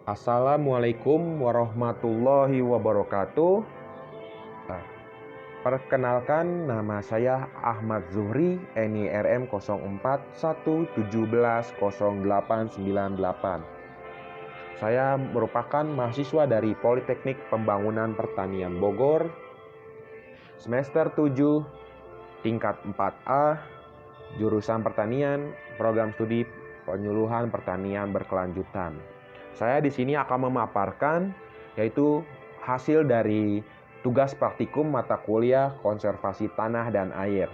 Assalamualaikum warahmatullahi wabarakatuh. Ah, Perkenalkan, nama saya Ahmad Zuhri, NIRM 0411718098. Saya merupakan mahasiswa dari Politeknik Pembangunan Pertanian Bogor, semester 7, tingkat 4A, jurusan pertanian, program studi penyuluhan pertanian berkelanjutan. Saya di sini akan memaparkan yaitu hasil dari tugas praktikum mata kuliah konservasi tanah dan air.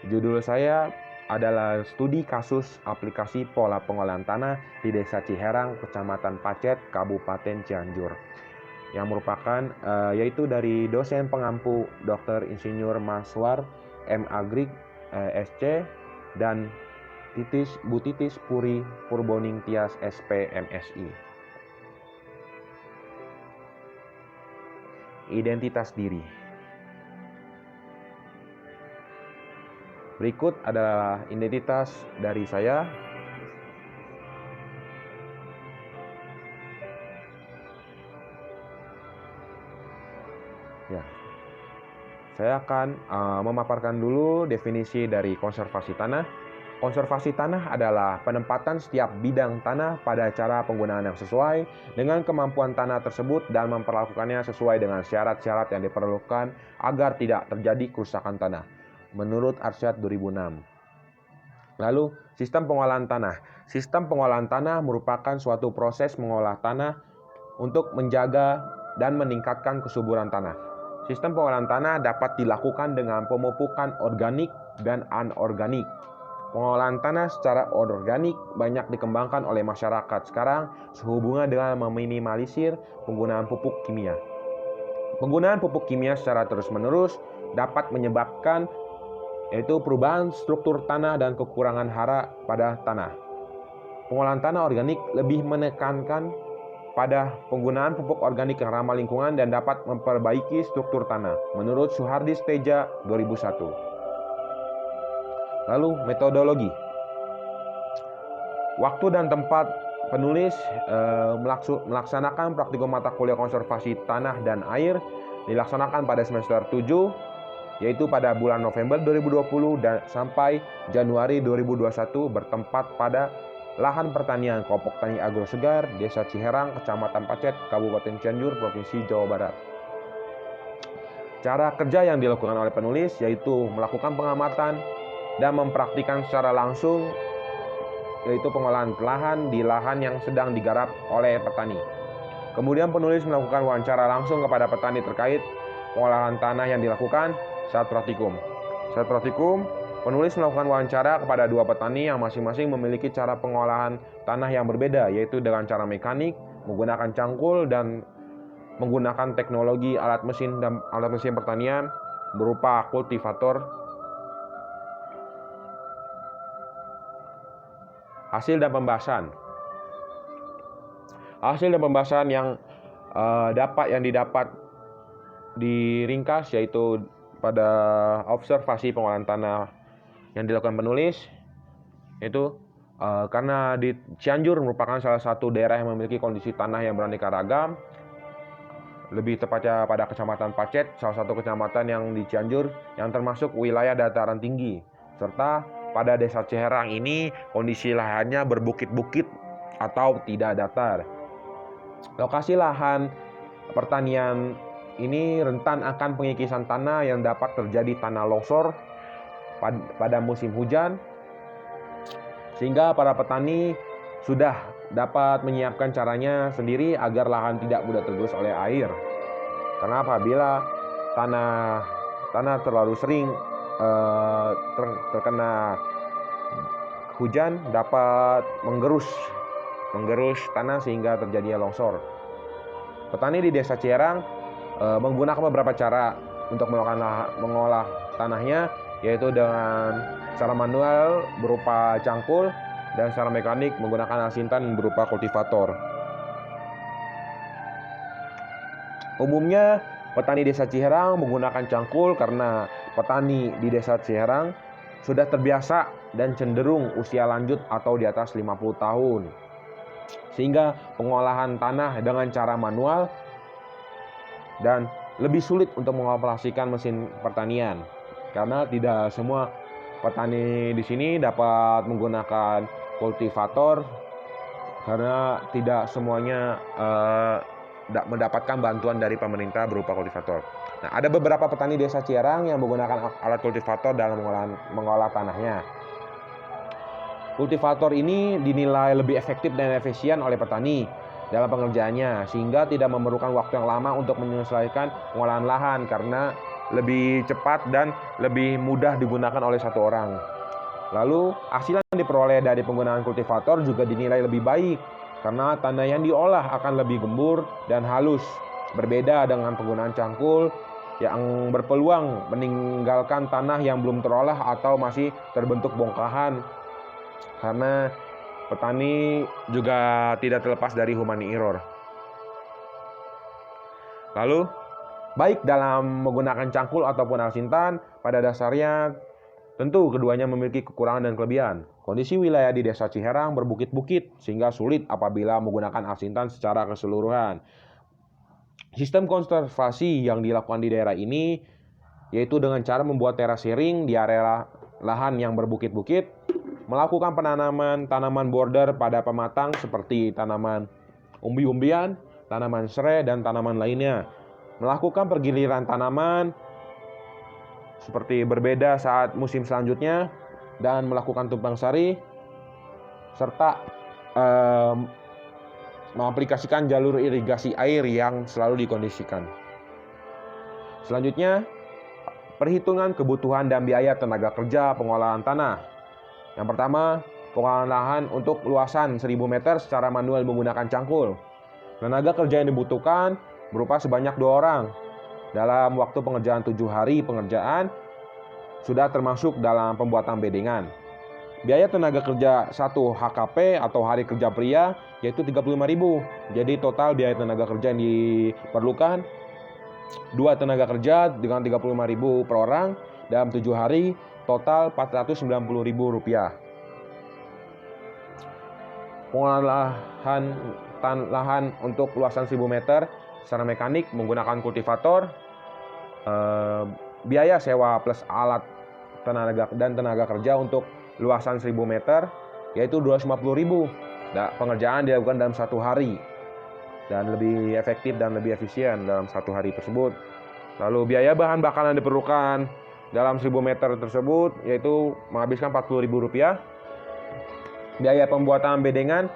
Judul saya adalah studi kasus aplikasi pola pengolahan tanah di Desa Ciherang, Kecamatan Pacet, Kabupaten Cianjur. Yang merupakan yaitu dari dosen pengampu Dr. Insinyur Maswar M. Agrik SC dan Bu Titis Puri Purboning Tias SP MSI. Identitas diri. Berikut adalah identitas dari saya. Ya. Saya akan memaparkan dulu definisi dari konservasi tanah. Konservasi tanah adalah penempatan setiap bidang tanah pada cara penggunaan yang sesuai dengan kemampuan tanah tersebut dan memperlakukannya sesuai dengan syarat-syarat yang diperlukan agar tidak terjadi kerusakan tanah, menurut Arsyad 2006. Lalu, sistem pengolahan tanah. Sistem pengolahan tanah merupakan suatu proses mengolah tanah untuk menjaga dan meningkatkan kesuburan tanah. Sistem pengolahan tanah dapat dilakukan dengan pemupukan organik dan anorganik. Pengolahan tanah secara organik banyak dikembangkan oleh masyarakat sekarang sehubungan dengan meminimalisir penggunaan pupuk kimia. Penggunaan pupuk kimia secara terus-menerus dapat menyebabkan yaitu perubahan struktur tanah dan kekurangan hara pada tanah. Pengolahan tanah organik lebih menekankan pada penggunaan pupuk organik yang ramah lingkungan dan dapat memperbaiki struktur tanah, menurut Suhardi Teja 2001. Lalu metodologi. Waktu dan tempat penulis melaksanakan praktikum mata kuliah konservasi tanah dan air dilaksanakan pada semester 7, yaitu pada bulan November 2020 dan sampai Januari 2021, bertempat pada lahan pertanian Kelompok Tani Agro Segar, Desa Ciherang, Kecamatan Pacet, Kabupaten Cianjur, Provinsi Jawa Barat. Cara kerja yang dilakukan oleh penulis yaitu melakukan pengamatan dan mempraktikkan secara langsung yaitu pengolahan lahan di lahan yang sedang digarap oleh petani. Kemudian penulis melakukan wawancara langsung kepada petani terkait pengolahan tanah yang dilakukan saat praktikum. Saat praktikum, penulis melakukan wawancara kepada dua petani yang masing-masing memiliki cara pengolahan tanah yang berbeda, yaitu dengan cara mekanik, menggunakan cangkul, dan menggunakan teknologi alat mesin pertanian berupa kultivator. Hasil dan pembahasan. Hasil dan pembahasan yang didapat diringkas yaitu pada observasi pengolahan tanah yang dilakukan penulis, yaitu karena di Cianjur merupakan salah satu daerah yang memiliki kondisi tanah yang beraneka ragam, lebih tepatnya pada Kecamatan Pacet, salah satu kecamatan yang di Cianjur yang termasuk wilayah dataran tinggi, serta pada Desa Ciherang ini kondisi lahannya berbukit-bukit atau tidak datar. Lokasi lahan pertanian ini rentan akan pengikisan tanah yang dapat terjadi tanah longsor pada musim hujan, sehingga para petani sudah dapat menyiapkan caranya sendiri agar lahan tidak mudah tergerus oleh air. Karena apabila tanah terlalu sering terkena hujan dapat menggerus tanah sehingga terjadinya longsor. Petani di Desa Ciherang menggunakan beberapa cara untuk mengolah tanahnya, yaitu dengan cara manual berupa cangkul dan secara mekanik menggunakan alat sintan berupa kultivator. Umumnya petani Desa Ciherang menggunakan cangkul karena petani di Desa Ciherang sudah terbiasa dan cenderung usia lanjut atau di atas 50 tahun. sehingga pengolahan tanah dengan cara manual dan lebih sulit untuk mengoperasikan mesin pertanian karena tidak semua petani di sini dapat menggunakan kultivator karena tidak semuanya mendapatkan bantuan dari pemerintah berupa kultivator. Nah, ada beberapa petani desa Ciherang yang menggunakan alat kultivator dalam mengolah tanahnya. Kultivator ini dinilai lebih efektif dan efisien oleh petani dalam pengerjaannya, sehingga tidak memerlukan waktu yang lama untuk menyelesaikan pengolahan lahan karena lebih cepat dan lebih mudah digunakan oleh satu orang. Lalu, hasil yang diperoleh dari penggunaan kultivator juga dinilai lebih baik karena tanah yang diolah akan lebih gembur dan halus, berbeda dengan penggunaan cangkul yang berpeluang meninggalkan tanah yang belum terolah atau masih terbentuk bongkahan, karena petani juga tidak terlepas dari human error. Lalu, baik dalam menggunakan cangkul ataupun alsintan, pada dasarnya tentu keduanya memiliki kekurangan dan kelebihan. Kondisi wilayah di desa Ciherang berbukit-bukit sehingga sulit apabila menggunakan alsintan secara keseluruhan. Sistem konservasi yang dilakukan di daerah ini yaitu dengan cara membuat terasering di area lahan yang berbukit-bukit, melakukan penanaman tanaman border pada pematang seperti tanaman umbi-umbian, tanaman serai, dan tanaman lainnya. Melakukan pergiliran tanaman seperti berbeda saat musim selanjutnya dan melakukan tumpang sari serta mengaplikasikan jalur irigasi air yang selalu dikondisikan. Selanjutnya, perhitungan kebutuhan dan biaya tenaga kerja pengolahan tanah. Yang pertama, pengolahan lahan untuk luasan 1000 meter secara manual menggunakan cangkul. Tenaga kerja yang dibutuhkan berupa sebanyak 2 orang. Dalam waktu pengerjaan 7 hari pengerjaan sudah termasuk dalam pembuatan bedengan. Biaya tenaga kerja 1 HKP atau hari kerja pria yaitu 35.000. Jadi total biaya tenaga kerja yang diperlukan 2 tenaga kerja dengan 35.000 per orang dalam 7 hari, total Rp490.000. Pengolahan lahan untuk luasan 1000 meter secara mekanik menggunakan kultivator, biaya sewa plus alat tenaga kerja untuk luasan 1000 meter yaitu 250.000. Pengerjaan dilakukan dalam 1 hari dan lebih efektif dan lebih efisien dalam 1 hari tersebut. Lalu biaya bahan bakar yang diperlukan dalam 1000 meter tersebut yaitu menghabiskan Rp40.000. Biaya pembuatan bedengan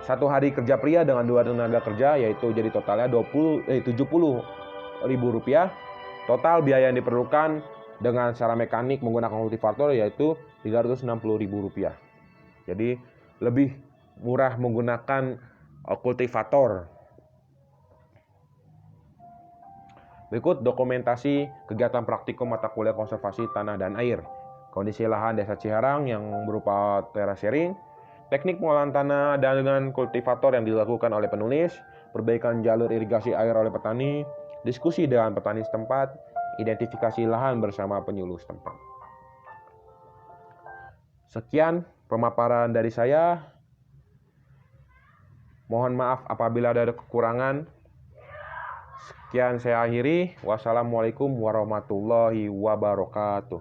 1 hari kerja pria dengan 2 tenaga kerja yaitu jadi totalnya Rp70.000. Total biaya yang diperlukan dengan secara mekanik menggunakan kultivator yaitu Rp360.000. Jadi lebih murah menggunakan kultivator. Berikut dokumentasi kegiatan praktikum mata kuliah konservasi tanah dan air. Kondisi lahan desa Ciherang yang berupa terasering, teknik pengolahan tanah dengan kultivator yang dilakukan oleh penulis, perbaikan jalur irigasi air oleh petani, diskusi dengan petani setempat, identifikasi lahan bersama penyuluh setempat. Sekian pemaparan dari saya. Mohon maaf apabila ada kekurangan. Sekian saya akhiri. Wassalamualaikum warahmatullahi wabarakatuh.